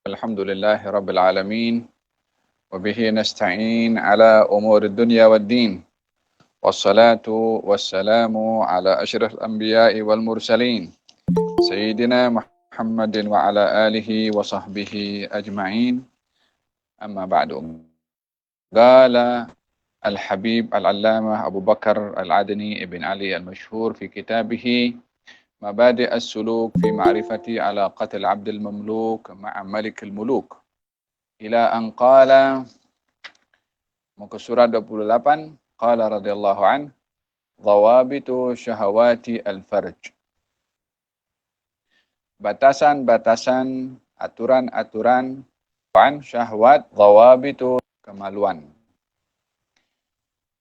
الحمد لله رب العالمين وبه نستعين على أمور الدنيا والدين والصلاة والسلام على أشرف الأنبياء والمرسلين سيدنا محمد وعلى آله وصحبه أجمعين أما بعد قال الحبيب العلامة أبو بكر العدني ابن علي المشهور في كتابه مبادئ السلوك في معرفة علاقة العبد المملوك مع ملك الملوك إلى أن قال muka surat 28 qala radhiyallahu an dhawabitu syahawati al-farj, batasan-batasan aturan-aturan syahwat, dhawabitu kemaluan.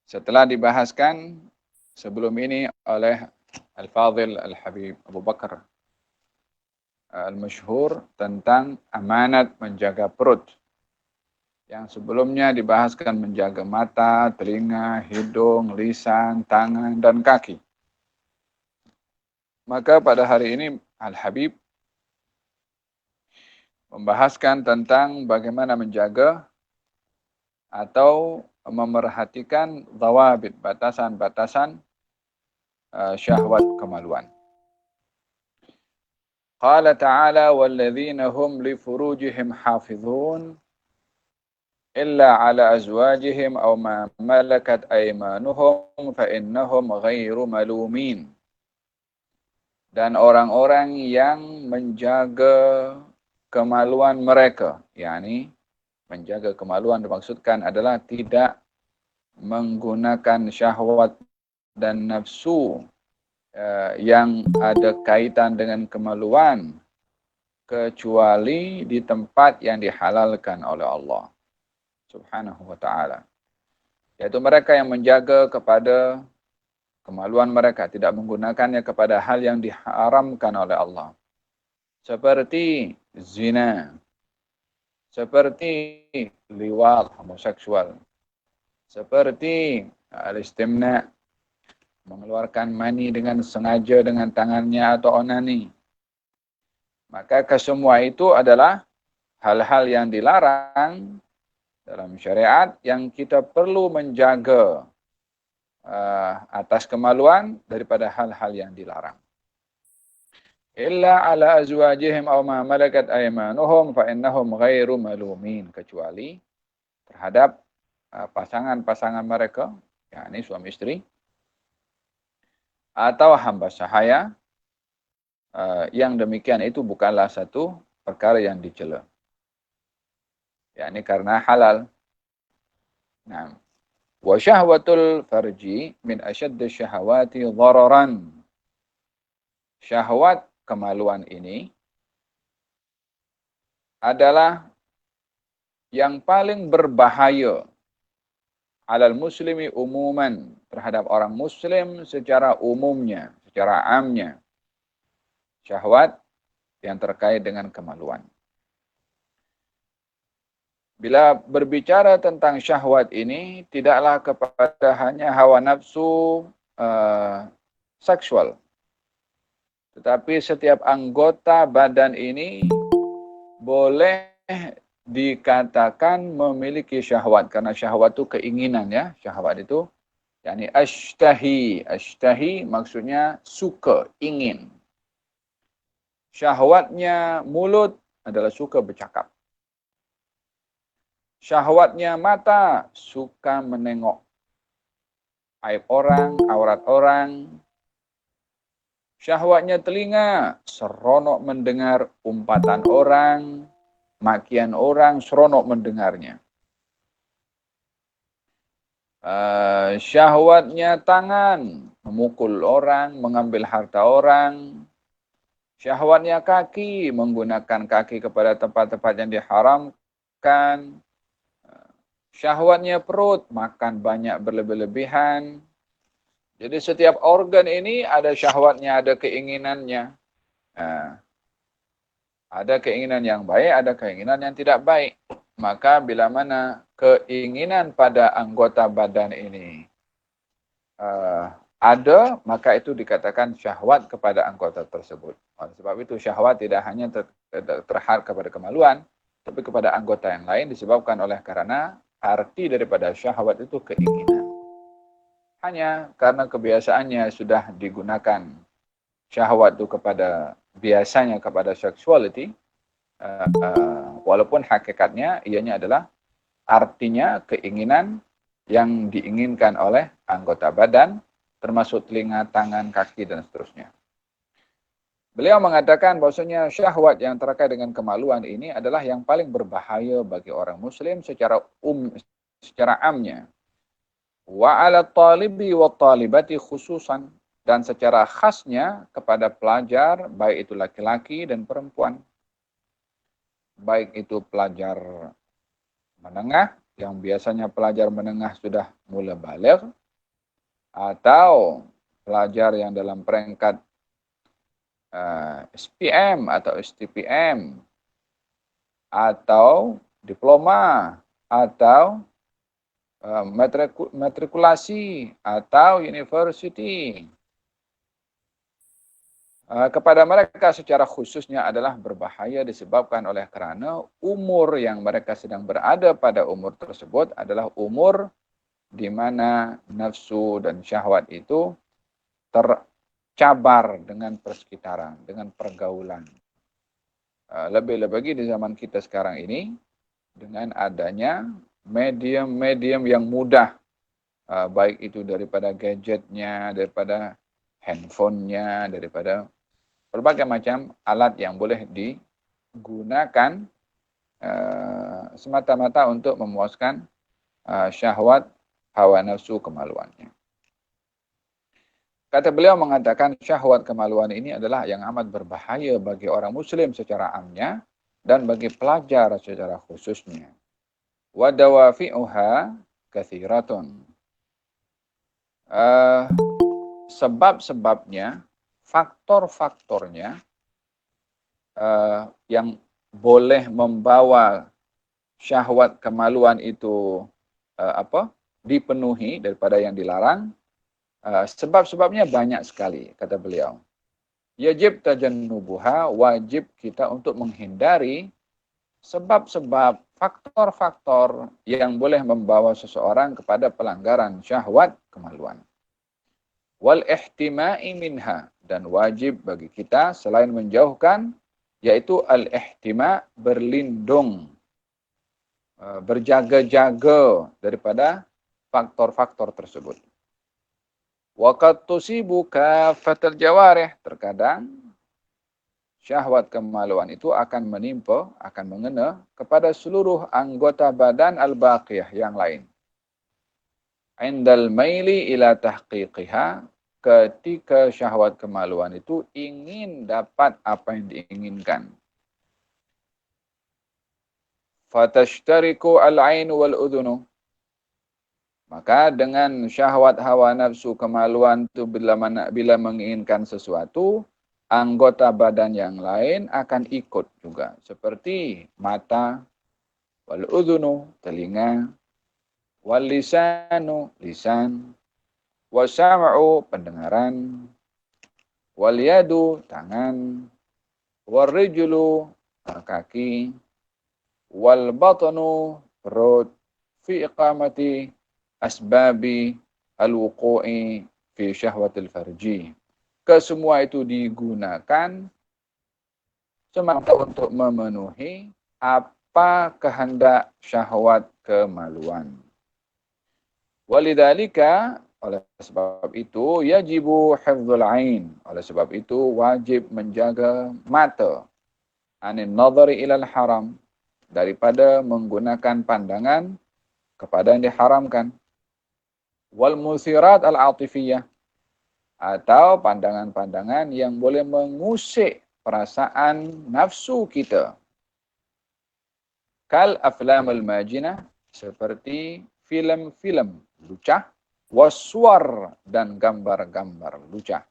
Setelah dibahaskan sebelum ini oleh Al-Fadhil Al-Habib Abu Bakar Al-Masyhur tentang amanat menjaga perut, yang sebelumnya dibahaskan menjaga mata, telinga, hidung, lisan, tangan, dan kaki. Maka pada hari ini Al-Habib membahaskan tentang bagaimana menjaga atau memerhatikan dhawabit, batasan-batasan syahwat kemaluan. Qala ta'ala walladzina hum li furujihim hafizun illa ala azwajihim aw ma malakat aymanuhum fa innahum ghairu malumin. Dan orang-orang yang menjaga kemaluan mereka, yakni menjaga kemaluan dimaksudkan adalah tidak menggunakan syahwat dan nafsu yang ada kaitan dengan kemaluan kecuali di tempat yang dihalalkan oleh Allah Subhanahu wa ta'ala. Yaitu mereka yang menjaga kepada kemaluan mereka, tidak menggunakannya kepada hal yang diharamkan oleh Allah. Seperti zina, seperti liwat, homoseksual, seperti al-istimna, mengeluarkan mani dengan sengaja dengan tangannya atau onani. Maka kesemua itu adalah hal-hal yang dilarang dalam syariat yang kita perlu menjaga atas kemaluan daripada hal-hal yang dilarang. Illa ala azwajihim aw ma malakat aymanuhum fa innahum ghairu malumin, kecuali terhadap pasangan-pasangan mereka, yakni suami istri atau hamba sahaya, yang demikian itu bukanlah satu perkara yang dicela, yakni karena halal. Nah, wa syahwatul farji min asyaddi syahawati dhararan. Syahwat kemaluan ini adalah yang paling berbahaya alal muslimi umuman, terhadap orang muslim secara umumnya, secara amnya. Syahwat yang terkait dengan kemaluan. Bila berbicara tentang syahwat ini, tidaklah kepada hanya hawa nafsu seksual. Tetapi setiap anggota badan ini boleh dikatakan memiliki syahwat. Karena syahwat itu keinginan, ya. Syahwat itu, yakni ashtahi. Ashtahi maksudnya suka, ingin. Syahwatnya mulut adalah suka bercakap. Syahwatnya mata, suka menengok aib orang, aurat orang. Syahwatnya telinga, seronok mendengar umpatan orang, makian orang, seronok mendengarnya. Syahwatnya tangan, memukul orang, mengambil harta orang. Syahwatnya kaki, menggunakan kaki kepada tempat-tempat yang diharamkan. Syahwatnya perut, makan banyak berlebih-lebihan. Jadi setiap organ ini ada syahwatnya, ada keinginannya. Ada keinginan yang baik, ada keinginan yang tidak baik. Maka bila mana keinginan pada anggota badan ini ada, maka itu dikatakan syahwat kepada anggota tersebut. Oleh sebab itu syahwat tidak hanya terhad kepada kemaluan, tapi kepada anggota yang lain disebabkan oleh karena arti daripada syahwat itu keinginan. Hanya karena kebiasaannya sudah digunakan syahwat itu biasanya kepada sexuality, walaupun hakikatnya ianya adalah artinya keinginan yang diinginkan oleh anggota badan, termasuk telinga, tangan, kaki, dan seterusnya. Beliau mengatakan bahwasanya syahwat yang terkait dengan kemaluan ini adalah yang paling berbahaya bagi orang muslim secara amnya. Wa 'ala talibi wa talibati khususan, dan secara khasnya kepada pelajar baik itu laki-laki dan perempuan. Baik itu pelajar menengah yang biasanya pelajar menengah sudah mulai baligh, atau pelajar yang dalam peringkat SPM atau STPM, atau diploma, atau matrikulasi, atau university. Kepada mereka secara khususnya adalah berbahaya disebabkan oleh karena umur yang mereka sedang berada pada umur tersebut adalah umur di mana nafsu dan syahwat itu tercabar dengan persekitaran, dengan pergaulan. Lebih-lebih di zaman kita sekarang ini, dengan adanya medium-medium yang mudah, baik itu daripada gadgetnya, daripada handphonenya, daripada berbagai macam alat yang boleh digunakan semata-mata untuk memuaskan syahwat, hawa nafsu, kemaluannya. Kata beliau mengatakan syahwat kemaluan ini adalah yang amat berbahaya bagi orang muslim secara amnya dan bagi pelajar secara khususnya. Wa dawafi'uha katsiratun. Sebab-sebabnya, faktor-faktornya yang boleh membawa syahwat kemaluan itu dipenuhi daripada yang dilarang, sebab-sebabnya banyak sekali, kata beliau. Yajib tajannubuha, wajib kita untuk menghindari sebab-sebab, faktor-faktor yang boleh membawa seseorang kepada pelanggaran syahwat kemaluan. Wal ihtima'i minha, dan wajib bagi kita selain menjauhkan, yaitu al-ihtima', berlindung, berjaga-jaga daripada faktor-faktor tersebut. Waqad tusibu kafatal jawarih, terkadang syahwat kemaluan itu akan menimpa, akan mengena kepada seluruh anggota badan al-baqiyah yang lain. Indal maili ila tahqiqiha, ketika syahwat kemaluan itu ingin dapat apa yang diinginkan. Fatashtariku al-ainu wal udhunu, maka dengan syahwat hawa nafsu kemaluan itu bila menginginkan sesuatu, anggota badan yang lain akan ikut juga. Seperti mata, wal udhunu, telinga, wal lisanu, lisan, wasam'u, pendengaran, wal yadu, tangan, wal rijlu, kaki, wal batnu, perut, fi iqamati asbabi al-wuqu'i fi syahwatil farji. Kesemua itu digunakan semata untuk memenuhi apa kehendak syahwat kemaluan. Walidzalika, oleh sebab itu, yajibu hifdzul ain, oleh sebab itu wajib menjaga mata, anin nadhari ilal haram, daripada menggunakan pandangan kepada yang diharamkan. Wal musirat al-atifiyah, atau pandangan-pandangan yang boleh mengusik perasaan nafsu kita. Kal aflamul majinah, seperti film-film lucah, waswar, dan gambar-gambar lucah.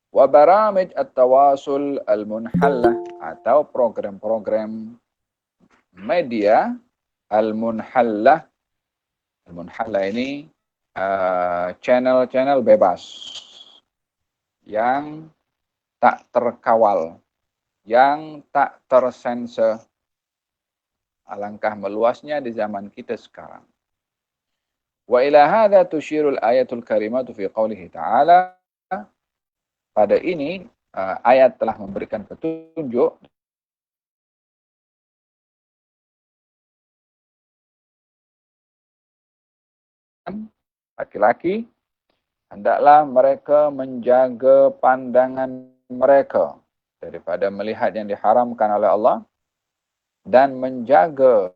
Wa baramij at-tawasul al-munhallah, atau program-program media al-munhallah. Al-munhallah ini channel-channel bebas yang tak terkawal, yang tak tersensor, Alangkah meluasnya di zaman kita sekarang. Wa ila hadza tusyirul ayatul karimatu fi qoulihi ta'ala. Pada ini ayat telah memberikan petunjuk laki-laki hendaklah mereka menjaga pandangan mereka daripada melihat yang diharamkan oleh Allah dan menjaga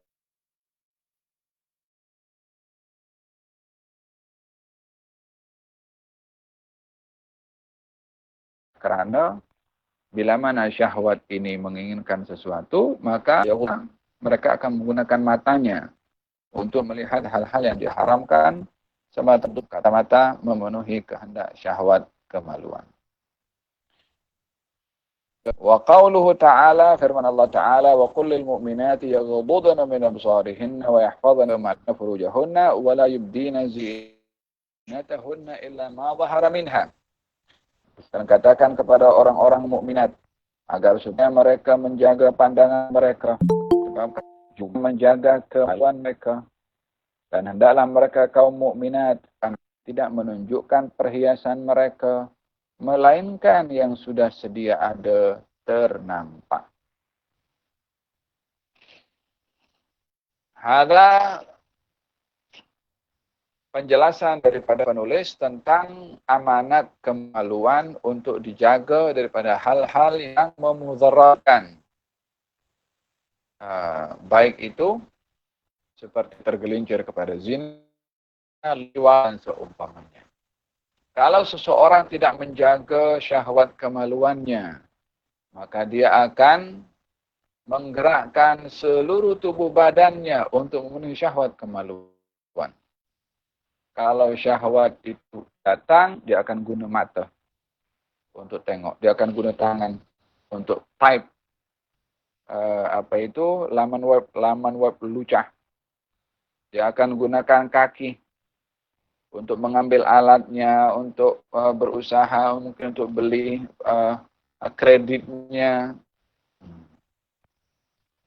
kerana bila mana syahwat ini menginginkan sesuatu, maka mereka akan menggunakan matanya untuk melihat hal-hal yang diharamkan semata-mata memenuhi kehendak syahwat kemaluan. Wa qauluhu ta'ala, firman Allah Ta'ala, wa qul lil mu'minati yaghdudna min absarihinna wa yahfazna ma furujahunna wa la yubdina zinatahunna illa ma dhahara minha. Dan katakan kepada orang-orang mukminat agar supaya mereka menjaga pandangan mereka, juga menjaga kemaluan mereka, dan hendaklah mereka kaum mukminat tidak menunjukkan perhiasan mereka melainkan yang sudah sedia ada ternampak. Hadza penjelasan daripada penulis tentang amanat kemaluan untuk dijaga daripada hal-hal yang memudaratkan. Baik itu seperti tergelincir kepada zina, liwat dan seumpamanya. Kalau seseorang tidak menjaga syahwat kemaluannya, maka dia akan menggerakkan seluruh tubuh badannya untuk memenuhi syahwat kemaluan. Kalau syahwat itu datang, dia akan guna mata untuk tengok. Dia akan guna tangan untuk type laman web lucah. Dia akan gunakan kaki untuk mengambil alatnya, untuk berusaha, mungkin untuk beli kreditnya.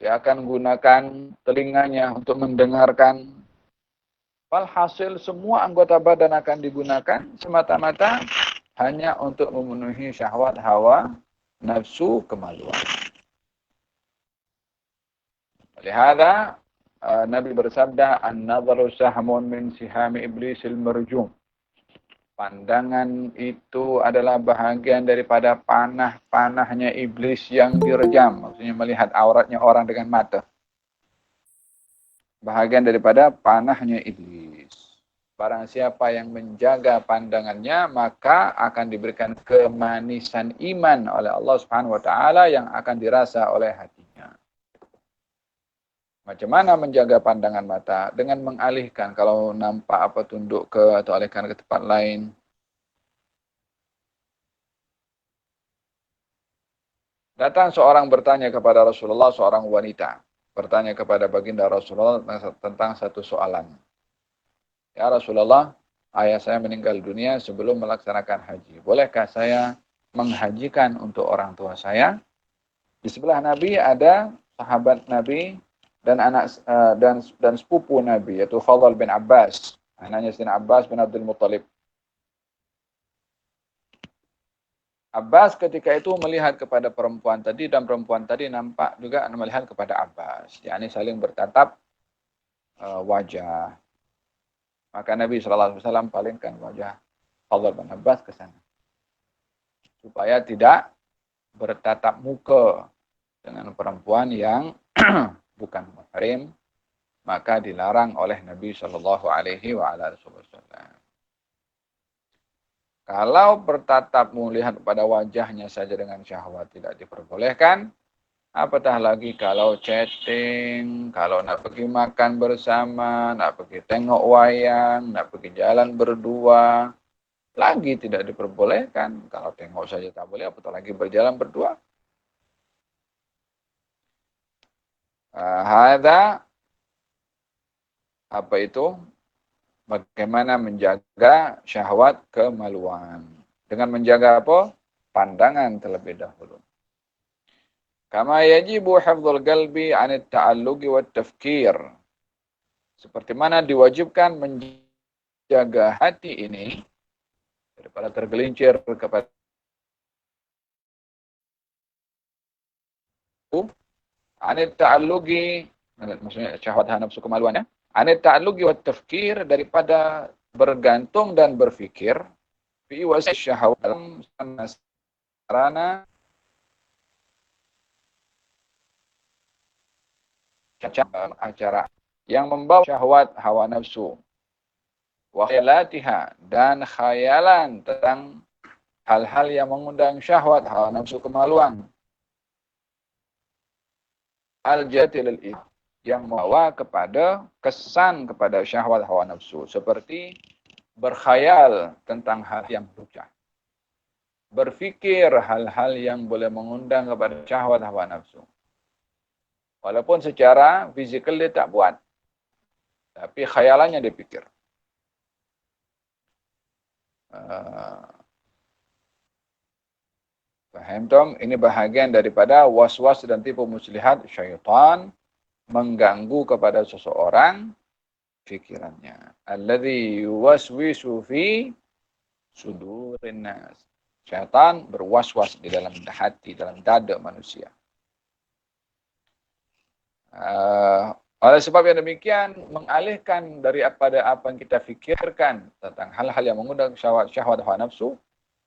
Dia akan gunakan telinganya untuk mendengarkan. Walhasil semua anggota badan akan digunakan semata-mata hanya untuk memenuhi syahwat hawa nafsu kemaluan. Lihada Nabi bersabda, an-nadharu sahmun min sihami iblisil marjum. Pandangan itu adalah bahagian daripada panah-panahnya iblis yang direjam. Maksudnya melihat auratnya orang dengan mata. Bahagian daripada panahnya iblis. Barang siapa yang menjaga pandangannya, maka akan diberikan kemanisan iman oleh Allah Subhanahu wa taala yang akan dirasa oleh hatinya. Macam mana menjaga pandangan mata? Dengan mengalihkan, kalau nampak apa tunduk ke atau alihkan ke tempat lain. Datang seorang bertanya kepada Rasulullah, seorang wanita. Bertanya kepada baginda Rasulullah tentang satu soalan. Ya Rasulullah, ayah saya meninggal dunia sebelum melaksanakan haji. Bolehkah saya menghajikan untuk orang tua saya? Di sebelah Nabi ada sahabat Nabi dan dan sepupu Nabi, yaitu Fadl bin Abbas, anaknya Sayyidina Abbas bin Abdul Muttalib. Abbas ketika itu melihat kepada perempuan tadi dan perempuan tadi nampak juga melihat kepada Abbas. yakni saling bertatap wajah. Maka Nabi SAW palingkan wajah Fadl bin Abbas ke sana. Supaya tidak bertatap muka dengan perempuan yang bukan muhrim. Maka dilarang oleh Nabi SAW. Kalau bertatap melihat pada wajahnya saja dengan syahwat tidak diperbolehkan, apatah lagi kalau chatting, kalau nak pergi makan bersama, nak pergi tengok wayang, nak pergi jalan berdua, lagi tidak diperbolehkan. Kalau tengok saja tak boleh, apatah lagi berjalan berdua. Hadza apa itu? Bagaimana menjaga syahwat kemaluan. Dengan menjaga apa? Pandangan terlebih dahulu. Kama yajibu hifdzul qalbi 'anil ta'alluqi wat tafkir. Seperti mana diwajibkan menjaga hati ini daripada tergelincir kepada anit ta'alluqi, maksudnya syahwat nafsu kemaluan ya. Anit ta'alluqi wat tafkir, daripada bergantung dan berfikir fi wasi syahwat dalam sarana acara yang membawa syahwat hawa nafsu wa khayalatiha, dan khayalan tentang hal-hal yang mengundang syahwat hawa nafsu kemaluan, al-jatil yang membawa kepada kesan kepada syahwat hawa nafsu, seperti berkhayal tentang hal yang lucu, berfikir hal-hal yang boleh mengundang kepada syahwat hawa nafsu. Walaupun secara fizikal dia tak buat, tapi khayalannya dia pikir. Faham tom? Ini bahagian daripada was-was dan tipu muslihat syaitan mengganggu kepada seseorang fikirannya. Alladzi yuwaswisu fi sudurin nas. Syaitan berwas-was di dalam hati, dalam dada manusia. Oleh sebab yang demikian, mengalihkan daripada apa yang kita fikirkan tentang hal-hal yang mengundang syahwat hawa nafsu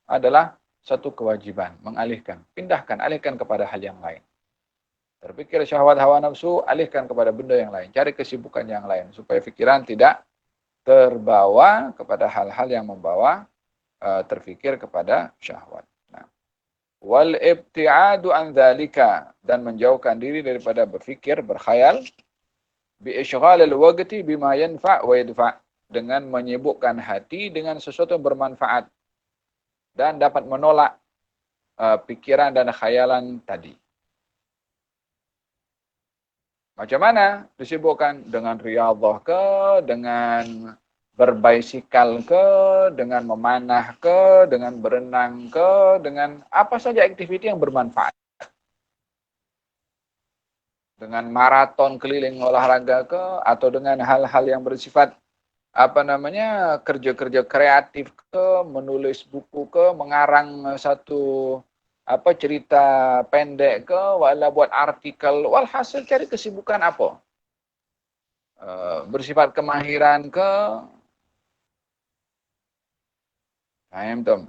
adalah satu kewajiban. Mengalihkan, alihkan kepada hal yang lain. Terpikir syahwat hawa nafsu, alihkan kepada benda yang lain. Cari kesibukan yang lain, supaya fikiran tidak terbawa kepada hal-hal yang membawa terfikir kepada syahwat. Wal ibti'adu an dzalika, dan menjauhkan diri daripada berfikir, berkhayal, bi isyghalil waqti bima yanfa' wa yadfa', dengan menyibukkan hati dengan sesuatu yang bermanfaat dan dapat menolak pikiran dan khayalan tadi. Macam mana disibukkan? Dengan riyadhah ke, dengan berbaisikal ke, dengan memanah ke, dengan berenang ke, dengan apa saja aktiviti yang bermanfaat. Dengan maraton keliling olahraga ke, atau dengan hal-hal yang bersifat kerja-kerja kreatif ke, menulis buku ke, mengarang satu cerita pendek ke, wala buat artikel, walhasil cari kesibukan apa? Bersifat kemahiran ke. Faham tom?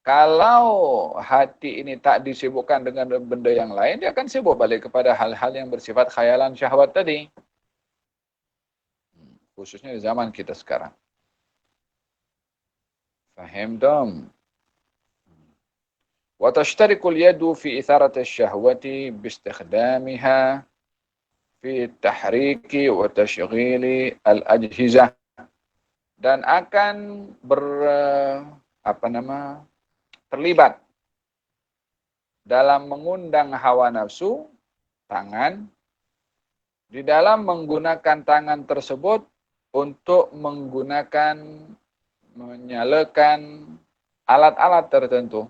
Kalau hati ini tak disibukkan dengan benda yang lain, dia akan sibuk balik kepada hal-hal yang bersifat khayalan syahwat tadi. Khususnya di zaman kita sekarang. Faham tom? Wa tashtarikul yadu fi itharati syahwati bistikhdamiha fi tahriki wa tashghili al-ajhizah. Dan akan terlibat dalam mengundang hawa nafsu tangan, di dalam menggunakan tangan tersebut untuk menyalakan alat-alat tertentu,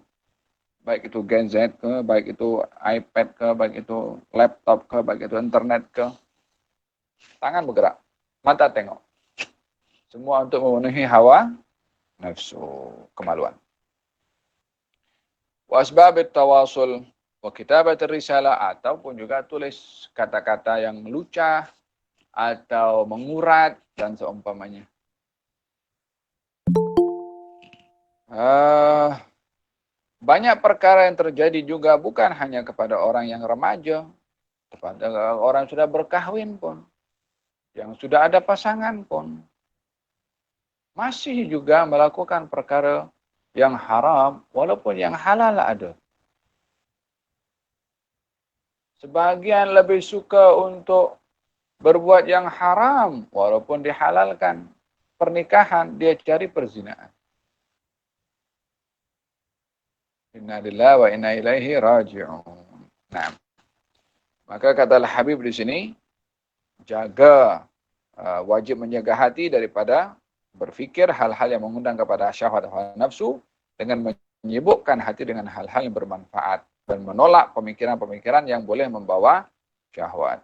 baik itu gadget ke, baik itu iPad ke, baik itu laptop ke, baik itu internet ke. Tangan bergerak, mata tengok. Semua untuk memenuhi hawa nafsu, kemaluan. Wa asbabit tawasul wa kitabatir risalah, ataupun juga tulis kata-kata yang melucah atau mengurat dan seumpamanya. Banyak perkara yang terjadi juga bukan hanya kepada orang yang remaja, kepada orang yang sudah berkahwin pun, yang sudah ada pasangan pun, masih juga melakukan perkara yang haram, walaupun yang halal ada. Sebagian lebih suka untuk berbuat yang haram, walaupun dihalalkan. Pernikahan, dia cari perzinaan. Inna lillahi wa inna ilaihi raji'un. Nah, maka kata Al-Habib di sini, wajib menjaga hati daripada berfikir hal-hal yang mengundang kepada syahwat hawa nafsu, dengan menyibukkan hati dengan hal-hal yang bermanfaat dan menolak pemikiran-pemikiran yang boleh membawa syahwat.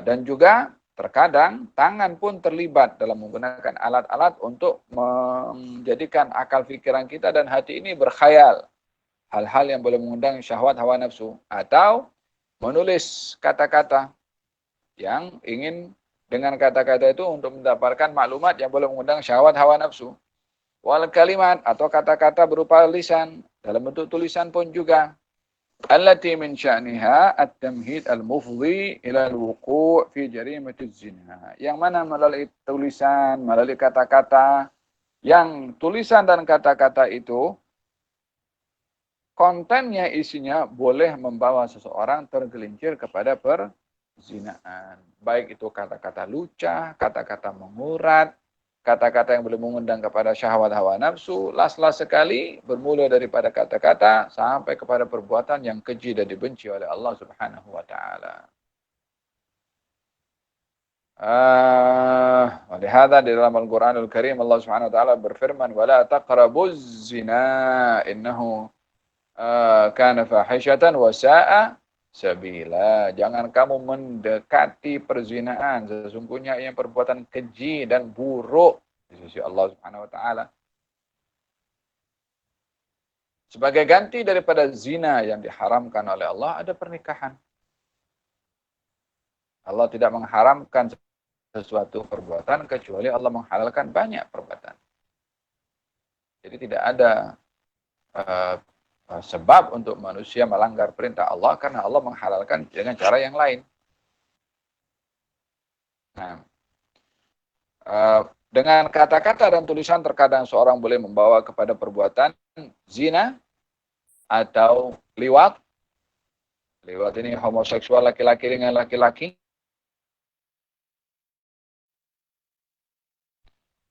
Dan juga terkadang tangan pun terlibat dalam menggunakan alat-alat untuk menjadikan akal pikiran kita dan hati ini berkhayal hal-hal yang boleh mengundang syahwat hawa nafsu, atau menulis kata-kata yang ingin dengan kata-kata itu untuk mendapatkan maklumat yang boleh mengundang syahwat hawa nafsu. Wal kalimat, atau kata-kata berupa lisan, dalam bentuk tulisan pun juga. Allati min sya'niha at-tamhid al-mufdhi ila al-wuqu' fi jarimatiz zina. Yang mana melalui tulisan, melalui kata-kata, yang tulisan dan kata-kata itu kontennya, isinya boleh membawa seseorang tergelincir kepada perzinaan. Baik itu kata-kata lucah, kata-kata mengurat, kata-kata yang boleh mengundang kepada syahwat hawa nafsu, las-las sekali, bermula daripada kata-kata sampai kepada perbuatan yang keji dan dibenci oleh Allah Subhanahu wa taala. Walihada di dalam Al-Qur'anul Karim Allah Subhanahu wa taala berfirman, "Wala taqrabuz zina innahu kana fahishatan wa sa'a sabila." Jangan kamu mendekati perzinaan, sesungguhnya ia perbuatan keji dan buruk di sisi Allah Subhanahu wa taala. Sebagai ganti daripada zina yang diharamkan oleh Allah, ada pernikahan. Allah tidak mengharamkan sesuatu perbuatan kecuali Allah menghalalkan banyak perbuatan. Jadi tidak ada sebab untuk manusia melanggar perintah Allah karena Allah menghalalkan dengan cara yang lain. Nah, dengan kata-kata dan tulisan terkadang seorang boleh membawa kepada perbuatan zina atau liwat. Liwat ini homoseksual laki-laki dengan laki-laki.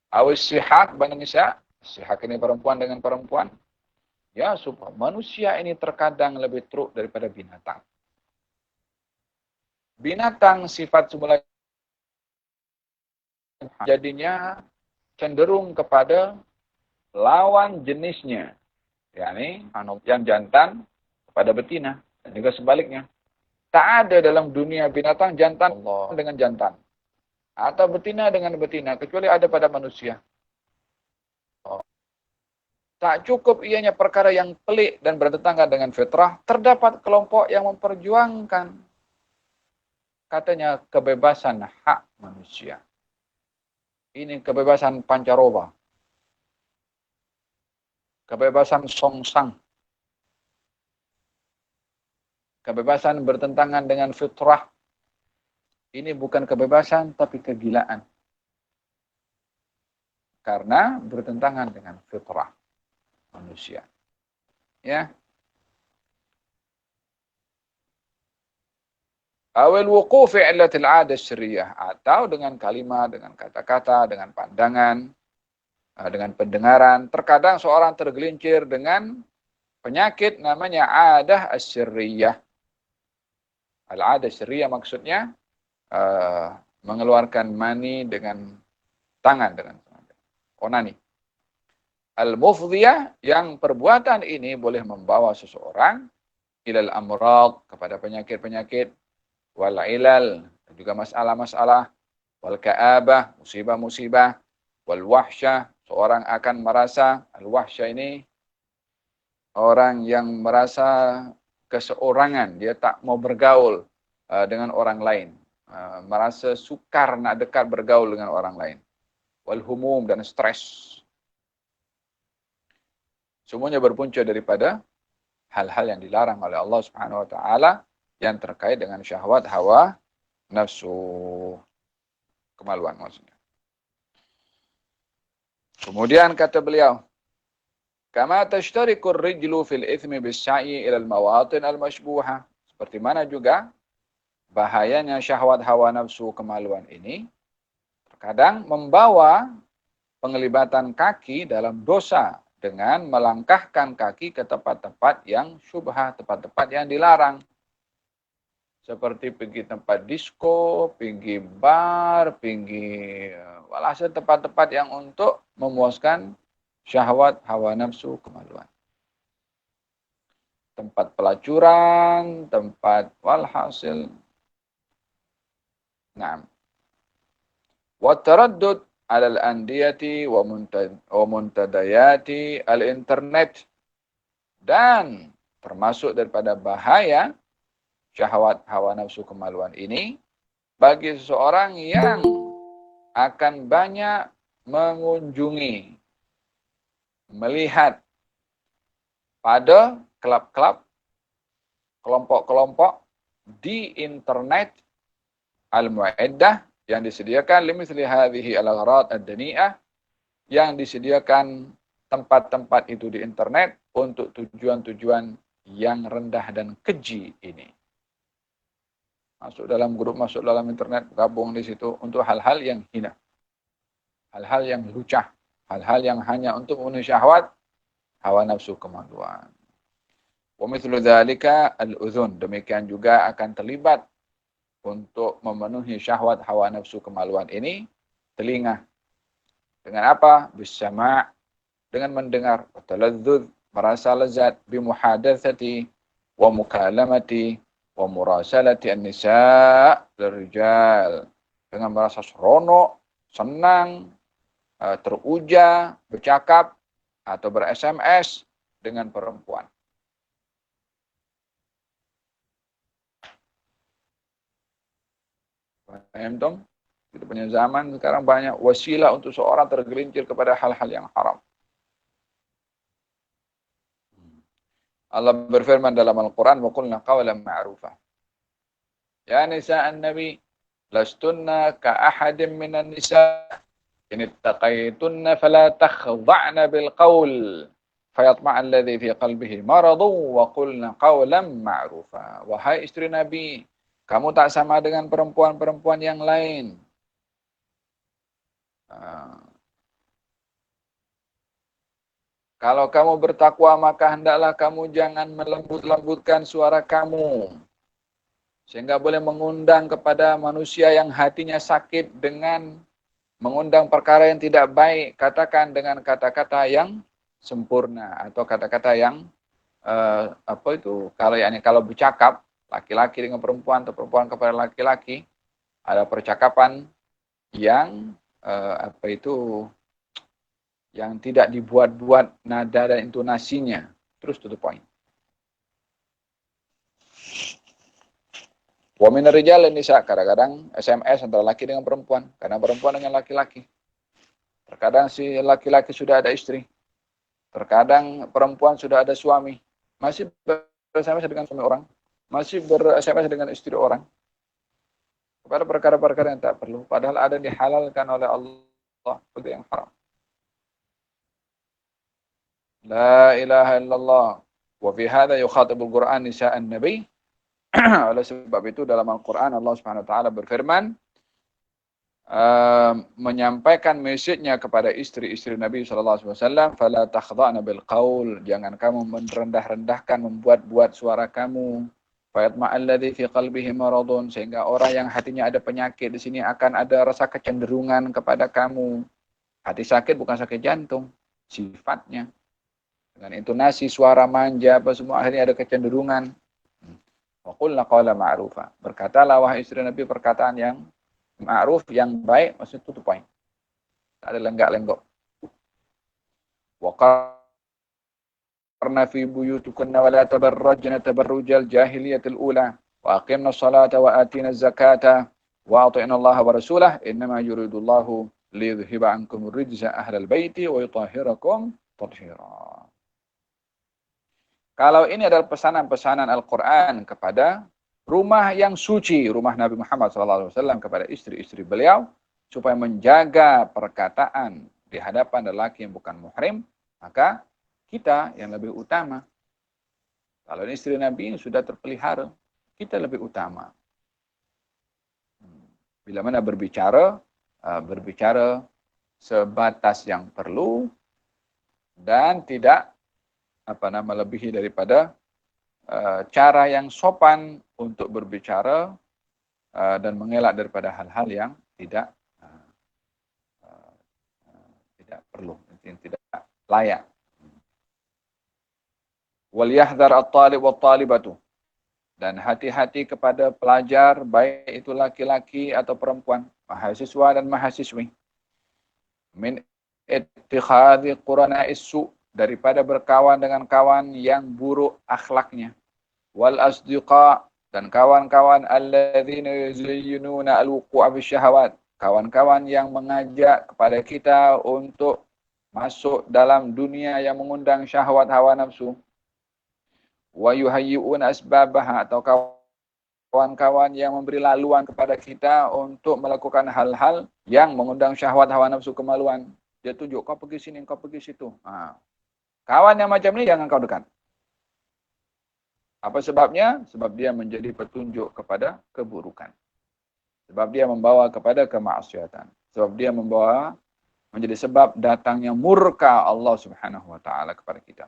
Awis sihak bani nisa. Sihak ini perempuan dengan perempuan. Ya, supaya manusia ini terkadang lebih teruk daripada binatang. Binatang sifat semula jadinya cenderung kepada lawan jenisnya. yakni yang jantan kepada betina dan juga sebaliknya. Tak ada dalam dunia binatang jantan dengan jantan atau betina dengan betina kecuali ada pada manusia. Tak cukup ianya perkara yang pelik dan bertentangan dengan fitrah, terdapat kelompok yang memperjuangkan katanya kebebasan hak manusia. Ini kebebasan pancaroba. Kebebasan songsang. Kebebasan bertentangan dengan fitrah. Ini bukan kebebasan, tapi kegilaan. Karena bertentangan dengan fitrah manusia. Ya. Awal wuquf fi illatil 'adah syar'iyyah, atau dengan kalimat, dengan kata-kata, dengan pandangan, dengan pendengaran. Terkadang seorang tergelincir dengan penyakit namanya 'adah asy-syar'iyyah. Al-'adah syar'iyyah maksudnya mengeluarkan mani dengan tangan, dengan onani. Al-mufdhiyah, yang perbuatan ini boleh membawa seseorang ilal amrad, kepada penyakit-penyakit, wal ilal, juga masalah-masalah, wal ka'abah, musibah-musibah, wal wahsyah, seorang akan merasa, al-wahsyah ini orang yang merasa keseorangan, dia tak mau bergaul dengan orang lain, merasa sukar nak dekat bergaul dengan orang lain. Wal humum, dan stres. Semuanya berpunca daripada hal-hal yang dilarang oleh Allah Subhanahu wa taala yang terkait dengan syahwat hawa nafsu, kemaluan maksudnya. Kemudian kata beliau, kama tashtariku ar-rijlu fil ithmi bis-sa'i ila al-mawatin al-mashbuha, seperti mana juga bahayanya syahwat hawa nafsu kemaluan ini terkadang membawa penglibatan kaki dalam dosa dengan melangkahkan kaki ke tempat-tempat yang syubhat, tempat-tempat yang dilarang. Seperti pergi tempat disko, pergi bar, pergi walhasil tempat-tempat yang untuk memuaskan syahwat hawa nafsu kemaluan. tempat pelacuran, tempat walhasil. Naam. Wa taraddud 'ala al-andiyati wa muntadayati al-internet, dan termasuk daripada bahaya syahwat hawa nafsu kemaluan ini bagi seseorang yang akan banyak mengunjungi, melihat pada klub-klub, kelompok-kelompok di internet al-mu'iddah yang disediakan limithli hadhihi al-aghrad ad-dani'ah, yang disediakan tempat-tempat itu di internet untuk tujuan-tujuan yang rendah dan keji ini. Masuk dalam grup, masuk dalam internet, gabung di situ untuk hal-hal yang hina, hal-hal yang lucah, hal-hal yang hanya untuk memenuhi syahwat hawa nafsu kemaluan. Wa mithlu dzalika al-udhun, demikian juga akan terlibat untuk memenuhi syahwat hawa nafsu kemaluan ini telinga. Dengan apa? Bisama', dengan mendengar, taladzuz, merasa lezat, bimuhadatsati wa mukalamati wa murasalati an-nisa' lirijal, dengan merasa seronok, senang, teruja, bercakap atau ber-SMS dengan perempuan. Paham dong? Kita punya zaman sekarang banyak wasilah untuk seorang tergelincir kepada hal-hal yang haram. Allah berfirman dalam Al-Quran, وَقُلْنَا قَوْلًا مَعْرُوفًا. Ya nisa'an Nabi, lastunna ka'ahadin minan nisa' in ittaqaytunna fala takhda'na bil qawl fayatma'a alladhi fi qalbihi maradun wa qulna qawlan ma'rufa. Wahai istri Nabi, kamu tak sama dengan perempuan-perempuan yang lain. Kalau kamu bertakwa, maka hendaklah kamu jangan melembut-lembutkan suara kamu, sehingga boleh mengundang kepada manusia yang hatinya sakit dengan mengundang perkara yang tidak baik. Katakan dengan kata-kata yang sempurna, atau kata-kata yang kalau bercakap laki-laki dengan perempuan atau perempuan kepada laki-laki, ada percakapan yang yang tidak dibuat-buat nada dan intonasinya. Terus to the point. Wa minar rijal wan nisa, kadang-kadang SMS antara laki dengan perempuan, kadang perempuan dengan laki-laki. Terkadang si laki-laki sudah ada istri, terkadang perempuan sudah ada suami, masih ber-SMS dengan suami orang, masih ber-SMS dengan istri orang. Kepada perkara-perkara yang tak perlu, padahal ada dihalalkan oleh Allah sebagai yang haram. La ilaha illallah. Wa fi hadha yukhatibul Qur'an nisa'an nabi. Oleh sebab itu dalam Al-Quran Allah Subhanahu wa taala berfirman, menyampaikan message-nya kepada istri-istri Nabi sallallahu alaihi wasallam, fala takhdha'na bil qaul, jangan kamu merendah-rendahkan, membuat-buat suara kamu, fayatma alladhi fi qalbihi maradun, sehingga orang yang hatinya ada penyakit di sini akan ada rasa kecenderungan kepada kamu. Hati sakit bukan sakit jantung, sifatnya. Dengan intonasi suara manja apa semua akhirnya ada kecenderungan. Wa qulna qawlan ma'rufa, berkatalah wahai istri Nabi perkataan yang ma'ruf, yang baik, maksudnya to the point. Tak ada lenggak-lenggok. Wa qarna fi buyutikunna wa la tabarrajna tabarrujal jahiliyatil ula wa aqimna as-salata wa atina az-zakata wa ati'na Allah wa rasulahu innama yuridullahu liyudhhiba 'ankum ar-rijsa ahlal baiti wa yutahhirakum tathira. Kalau ini adalah pesanan-pesanan Al-Quran kepada rumah yang suci, rumah Nabi Muhammad SAW kepada istri-istri beliau, supaya menjaga perkataan di hadapan lelaki yang bukan muhrim, maka kita yang lebih utama. Kalau istri Nabi sudah terpelihara, kita lebih utama. Bila mana berbicara sebatas yang perlu dan tidak melebihi daripada cara yang sopan untuk berbicara dan mengelak daripada hal-hal yang tidak perlu, yang tidak layak. Wal yahdhar at-talib wat-talibatu. Dan hati-hati kepada pelajar, baik itu laki-laki atau perempuan, mahasiswa dan mahasiswi. Min ittikhadhi qurana'is su', daripada berkawan dengan kawan yang buruk akhlaknya. Wal asdiqa, dan kawan-kawan alladzina yuzayyinuna al-wuqu'a fi syahawat, kawan-kawan yang mengajak kepada kita untuk masuk dalam dunia yang mengundang syahwat hawa nafsu. Wa yuhayyi'una asbabaha, atau kawan-kawan yang memberi laluan kepada kita untuk melakukan hal-hal yang mengundang syahwat hawa nafsu kemaluan. Dia tunjuk, kau pergi sini, kau pergi situ. Kawan yang macam ini jangan kau dekat. Apa sebabnya? Sebab dia menjadi petunjuk kepada keburukan. Sebab dia membawa kepada kemaksiatan. Sebab dia membawa menjadi sebab datangnya murka Allah Subhanahu wa taala kepada kita.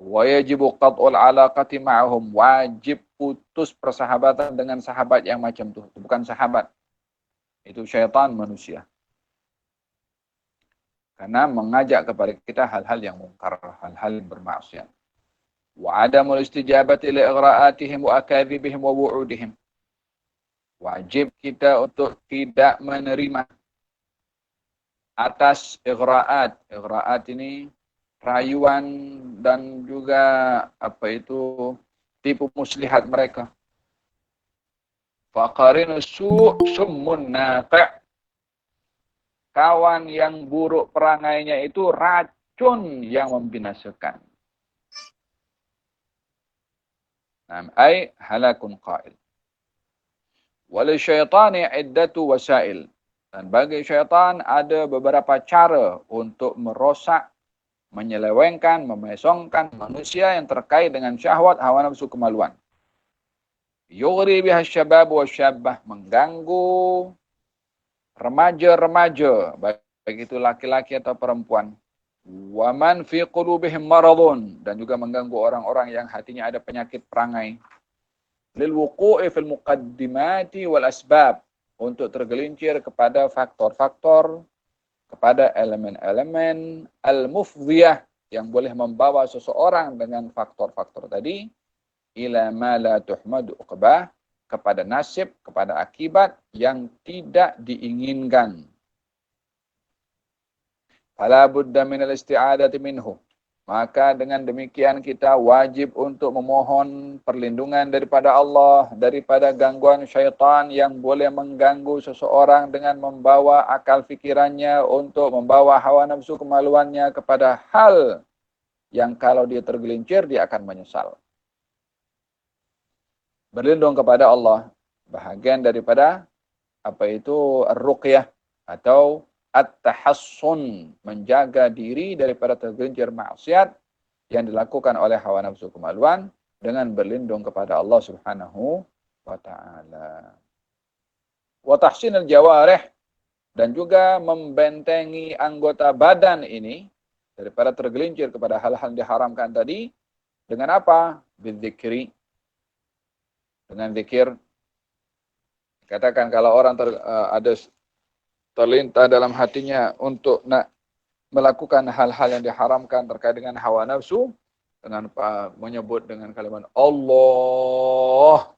Wa yajibu qat'ul alaqati ma'ahum, wajib putus persahabatan dengan sahabat yang macam itu. Itu bukan sahabat. Itu syaitan manusia. Karena mengajak kepada kita hal-hal yang mungkar, hal-hal yang bermaksiat. Wa adamul istijabati li igra'atihim wa akadzibihim wa wu'udihim. Wajib kita untuk tidak menerima atas igra'at. Igra'at ini rayuan dan juga tipu muslihat mereka. Faqarinu su' summun naqi'. Kawan yang buruk perangainya itu racun yang membinasakan. Ay halakun qail. Wal syaitani iddatu wasail. Dan bagi syaitan ada beberapa cara untuk merosak, menyelewengkan, memesongkan manusia yang terkait dengan syahwat hawa nafsu kemaluan. Yughri biha syabab wa syabbah, mengganggu remaja-remaja, baik itu laki-laki atau perempuan. Wa man fi qulubihim maradun, dan juga mengganggu orang-orang yang hatinya ada penyakit perangai. Lil wuqu'i fil muqaddimati wal asbab, untuk tergelincir kepada faktor-faktor, kepada elemen-elemen al-mufdhiyah yang boleh membawa seseorang dengan faktor-faktor tadi ila ma la tuhmadu uqbah, kepada nasib, kepada akibat yang tidak diinginkan. Fala budda minal isti'adati minhu. Maka dengan demikian kita wajib untuk memohon perlindungan daripada Allah, daripada gangguan syaitan yang boleh mengganggu seseorang dengan membawa akal fikirannya untuk membawa hawa nafsu kemaluannya kepada hal yang kalau dia tergelincir dia akan menyesal. Berlindung kepada Allah, bahagian daripada ar-ruqyah atau at-tahassun, menjaga diri daripada tergelincir maksiat yang dilakukan oleh hawa nafsu kemaluan dengan berlindung kepada Allah Subhanahu wa taala. Wa tahsinul jawarih, dan juga membentengi anggota badan ini daripada tergelincir kepada hal-hal yang diharamkan tadi dengan apa? Bidzikri, dengan zikir. Katakan kalau orang ada terlintas dalam hatinya untuk nak melakukan hal-hal yang diharamkan terkait dengan hawa nafsu, dengan menyebut dengan kalimat Allah,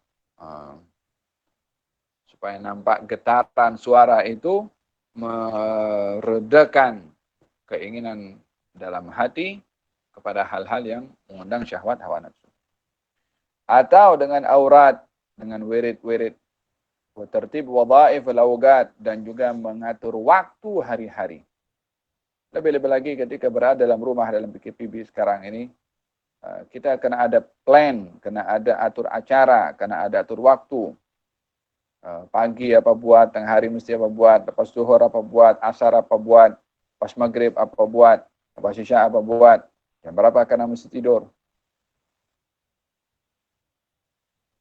supaya nampak getaran suara itu meredakan keinginan dalam hati kepada hal-hal yang mengundang syahwat hawa nafsu. Atau dengan aurat, dengan wirid-wirid, tertib wadhaif al-awqat, dan juga mengatur waktu hari-hari. Lebih-lebih lagi ketika berada dalam rumah dalam PKPB sekarang ini, kita kena ada plan, kena ada atur acara, kena ada atur waktu. Pagi apa buat, tengah hari mesti apa buat, lepas zuhur apa buat, asar apa buat, pas maghrib apa buat, lepas isya apa buat, jam berapa kena mesti tidur.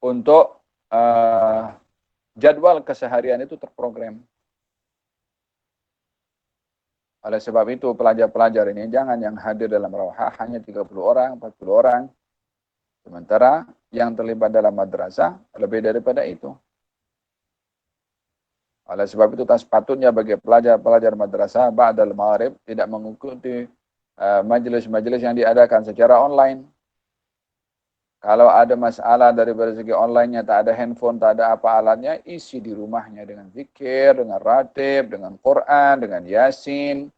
Untuk jadwal keseharian itu terprogram. Oleh sebab itu pelajar-pelajar ini jangan yang hadir dalam rawah hanya 30 orang, 40 orang. Sementara yang terlibat dalam madrasah lebih daripada itu. Oleh sebab itu tak sepatutnya bagi pelajar-pelajar madrasah ba'dal maghrib tidak mengikuti majelis-majelis yang diadakan secara online. Kalau ada masalah dari segi online-nya, tak ada handphone, tak ada apa alatnya, isi di rumahnya dengan zikir, dengan ratib, dengan Quran, dengan Yasin.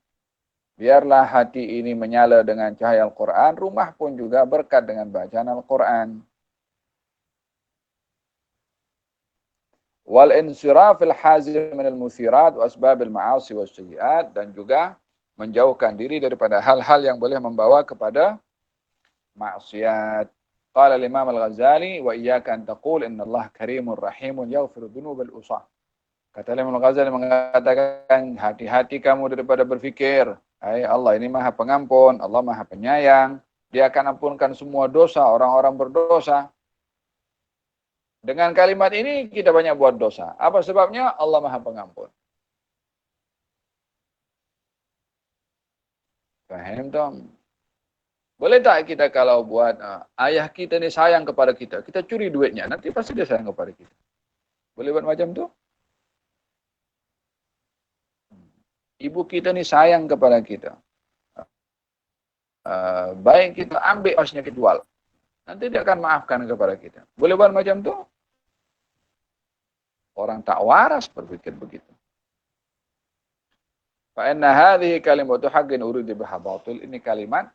Biarlah hati ini menyala dengan cahaya Al-Quran, rumah pun juga berkat dengan bacaan Al-Quran. Wal insirafil hazir min al-musirat wa asbabil ma'asi wa sayyiat, dan juga menjauhkan diri daripada hal-hal yang boleh membawa kepada maksiat. Qala al-Imam Al-Ghazali wa iyyaka an taqul innallaha karimun rahimun yaghfiru dzunubal usah. Kata Imam Al-Ghazali mengatakan, hati-hati kamu daripada berfikir, Allah ini Maha Pengampun, Allah Maha Penyayang, Dia akan ampunkan semua dosa orang-orang berdosa. Dengan kalimat ini kita banyak buat dosa. Apa sebabnya? Allah Maha Pengampun. Paham dong? Boleh tak kita kalau buat ayah kita ini sayang kepada kita, kita curi duitnya, nanti pasti dia sayang kepada kita. Boleh buat macam tu? Ibu kita ini sayang kepada kita. Baik kita ambil emasnya kita jual, nanti dia akan maafkan kepada kita. Boleh buat macam tu? Orang tak waras berpikir begitu. Fa inna hadhihi kalimatu haqqin urida biha batil. Ini kalimat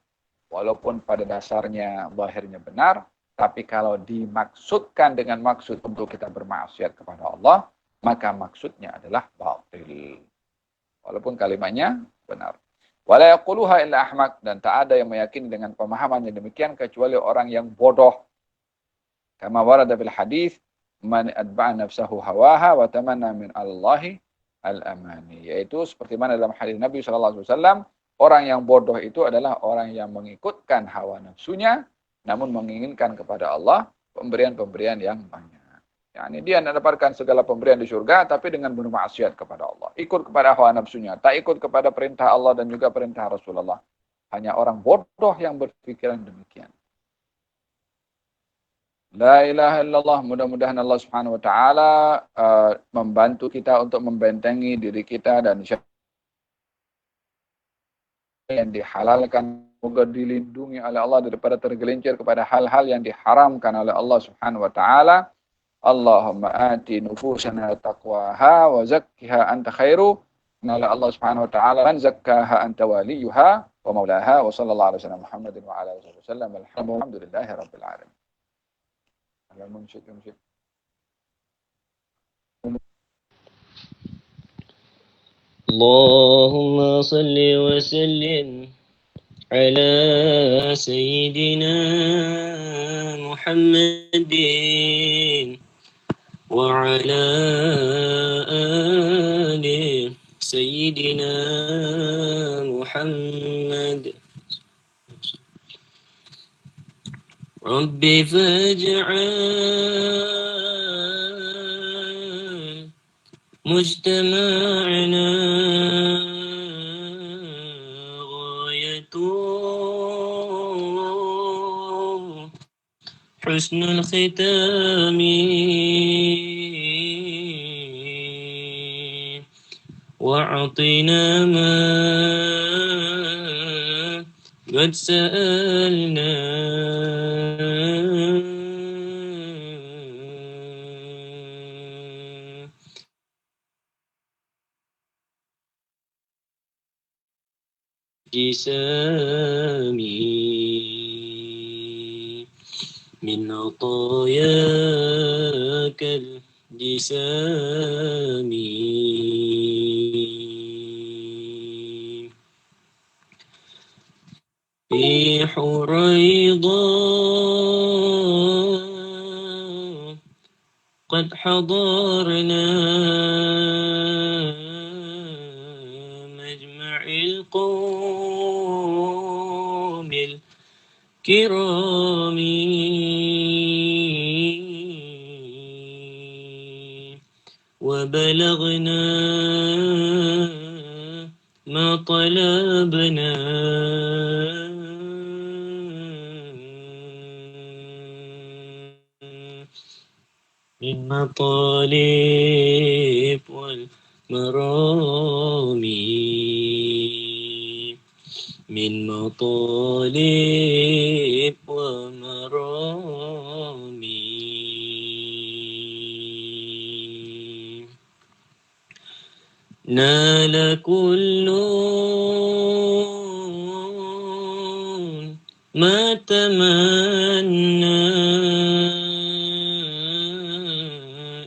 walaupun pada dasarnya zahirnya benar, tapi kalau dimaksudkan dengan maksud untuk kita bermaksiat kepada Allah, maka maksudnya adalah batil. Walaupun kalimatnya benar. Wala yaquluha illa ahmaq, dan tak ada yang meyakini dengan pemahaman yang demikian kecuali orang yang bodoh. Kama warada fil hadis, man atba'a nafsahu hawaha wa tamanna min Allahi al-amani. Yaitu seperti mana dalam hadis Nabi SAW, orang yang bodoh itu adalah orang yang mengikutkan hawa nafsunya, namun menginginkan kepada Allah pemberian-pemberian yang banyak. Yani dia mendapatkan segala pemberian di surga, tapi dengan bermaksiat kepada Allah. Ikut kepada hawa nafsunya, tak ikut kepada perintah Allah dan juga perintah Rasulullah. Hanya orang bodoh yang berpikiran demikian. La ilaha illallah, mudah-mudahan Allah Subhanahu wa taala membantu kita untuk membentengi diri kita dan yang dihalalkan, semoga dilindungi oleh Allah daripada tergelincir kepada hal-hal yang diharamkan oleh Allah Subhanahu wa taala. Allahumma ati nufusana taqwaha wa zakkiha anta khairu. Oleh Allah Subhanahu wa taala, man zakkaha anta waliyuha wa maulaha, wa sallallahu alaihi wasallam Muhammadin wa ala alihi wasallam. Alhamdulillahi rabbil alamin. اللهم صل وسلم على سيدنا محمد وعلى آل سيدنا محمد. رب فاجعل مجتمعنا غايته حسن الختام وأعطنا ما قد سألنا جسامي من عطاياك الجسامي في حريضة قد حضرنا مجمع القوم الكرام وبلغنا ما طلبنا من مطالب والمرامي من مطالب ومرامي نال كل ما تمنى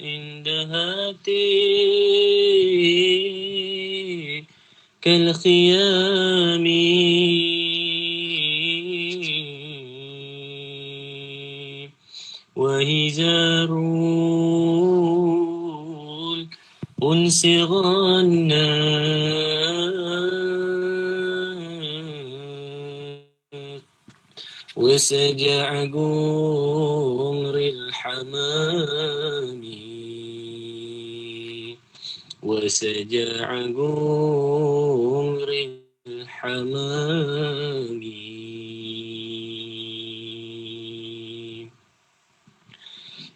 عند هاتي كالخيام وهزار الأنس غنى وسجع قمر الحمام وسجع قمر الحمام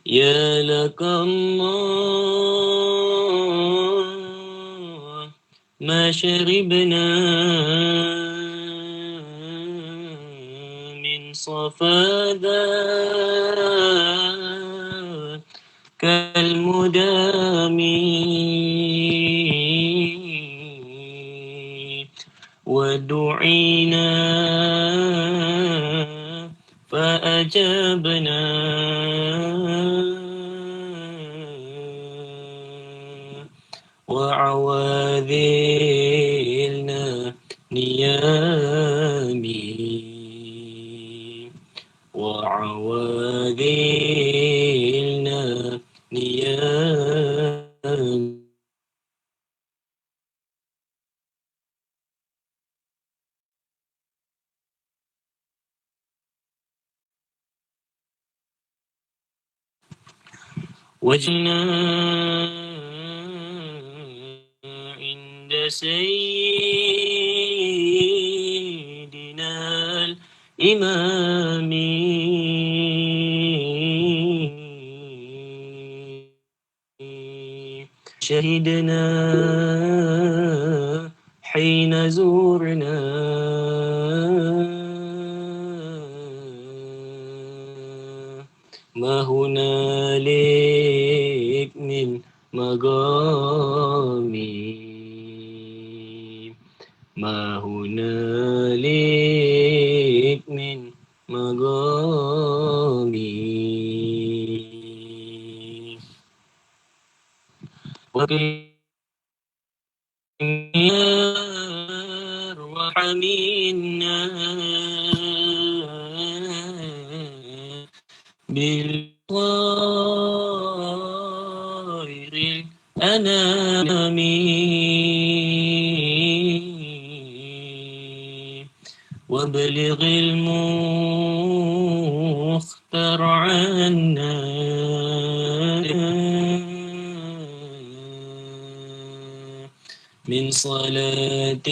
يا لك الله ما شربنا من صفا ذاك المدام ودعينا فأجبنا وعواذلنا نيامي وعواذلنا نيامي وجنا عند سيدنا الإمام شهدنا حين زورنا ما هنالك من مقامي ما هنالك من مقامي أروح منا بالطائر الأنام وابلغ المختار عنا من صلاة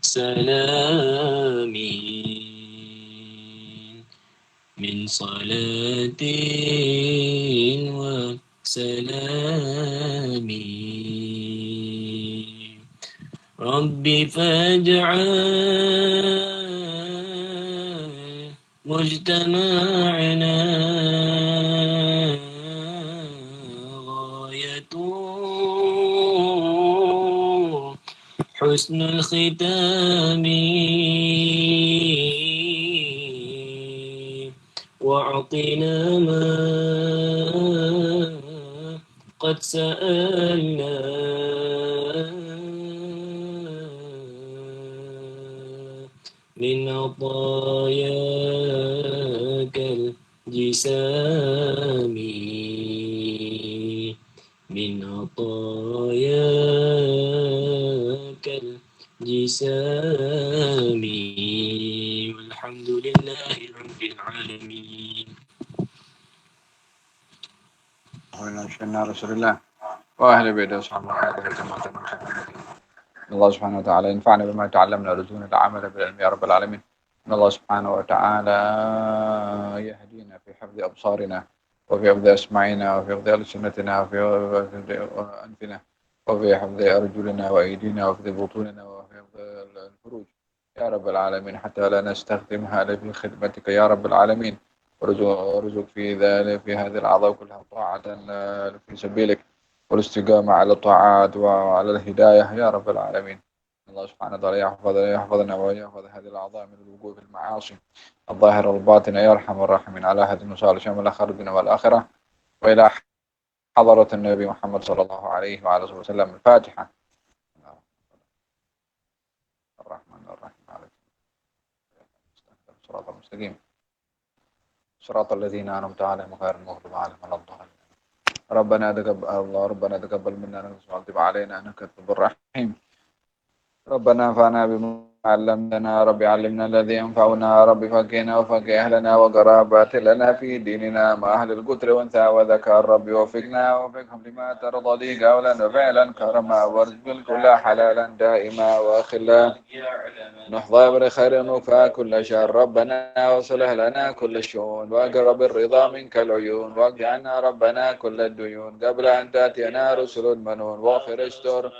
وسلام من صلاة وسلام رب فاجعل مجتمعنا غايته حسن الختام وأعطنا ما قد سألنا من عطاياك الجسام من عطاياك الجسام والحمد لله رب العالمين. وإلى رسول الله وأهل بيته وصحبه الله سبحانه وتعالى ينفعنا بما تعلمنا ورزقنا العمل بالعلم يا رب العالمين. إن الله سبحانه وتعالى يهدينا في حفظ أبصارنا وفي حفظ أسماعنا وفي حفظ ألسنتنا وفي حفظ أنفنا وفي حفظ أرجلنا وأيدينا وفي بطوننا وفي حفظ الفروج يا رب العالمين حتى لا نستخدمها في خدمتك يا رب العالمين. ورزق في ذلك في هذه الأعضاء كلها طاعة في سبيلك والاستقامة على الطاعات وعلى الهداية يا رب العالمين. الله سبحانه وتعالى يحفظنا ويحفظ هذه الأعضاء من الوقوع في المعاصي الظاهرة والباطنة يا أرحم الراحمين، على هذه المصالح شامل آخر الدنيا والآخرة، وإلى حضرة النبي محمد صلى الله عليه وعلى آله وسلم. الفاتحة. الرحمن الرحيم عليك صراط المستقيم صراط الذين أنعمت عليهم غير المغضوب عليهم ولا الضالين. ربنا تقبل منا إنك وتب علينا إنك التواب الرحيم. ربنا انفعنا بما علمتنا، رب علمنا الذي ينفعنا، رب فقهنا وفقه أهلنا وقرابات لنا في ديننا مع أهل القتل وانثى وذكر، رب وفقنا وفقهم لما ترضى لي قولا وفعلا كرما، وارزق الكل حلالا دائما وخلا، نحظى بخير وفى كل شر، ربنا وصلح لنا كل الشؤون، واقرب الرضا منك العيون، واقض عنا ربنا كل الديون قبل أن تأتينا رسل المنون، واغفر استر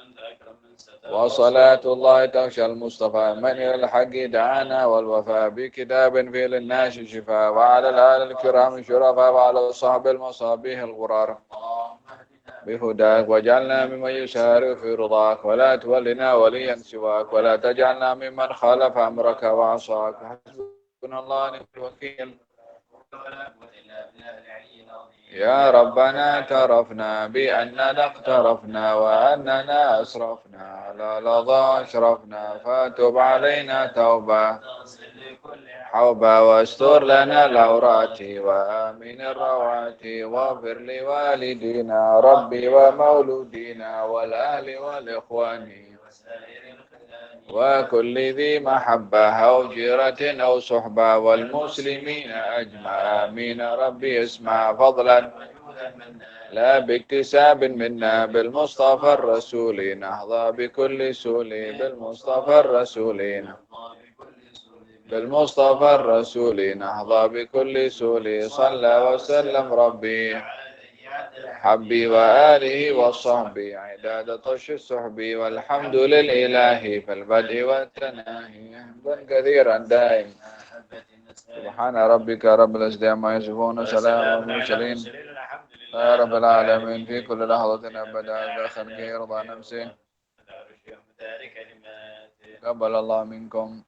وصلاة الله تغشى المصطفى من إلى الحق دعانا، والوفاء بكتاب فيه للناس شفاء، وعلى الآل الكرام الشرفاء، وعلى الصحب المصابيح الغرار بهداك، وجعلنا ممن يسارع في رضاك، ولا تولنا وليا سواك، ولا تجعلنا ممن خالف أمرك وعصاك. حسبنا الله ونعم الوكيل. يا ربنا اعترفنا بأننا اقترفنا وأننا أسرفنا على لظى أشرفنا، فتب علينا توبة حوبا، واستر لنا العورات وآمن الروات، واغفر لوالدينا ربي ومولودينا والأهل والإخوان وكل ذي محبة أو جيرة أو صحبة والمسلمين أجمع، آمين. ربي اسمع فضلا لا باكتساب منا، بالمصطفى الرسول نهضى بكل سول، بالمصطفى الرسول بالمصطفى الرسول نهضى بكل سول، صلى وسلم ربي حبي وآله وصحبي عداد طش السحب، والحمد للإله في البدء والتناهي حمدا كثيرا دائم. سبحان ربك رب العزة عما يصفون وسلام على المرسلين يا رب العالمين. في كل لحظة أبدا داخل رضا نفسه. قبل الله منكم.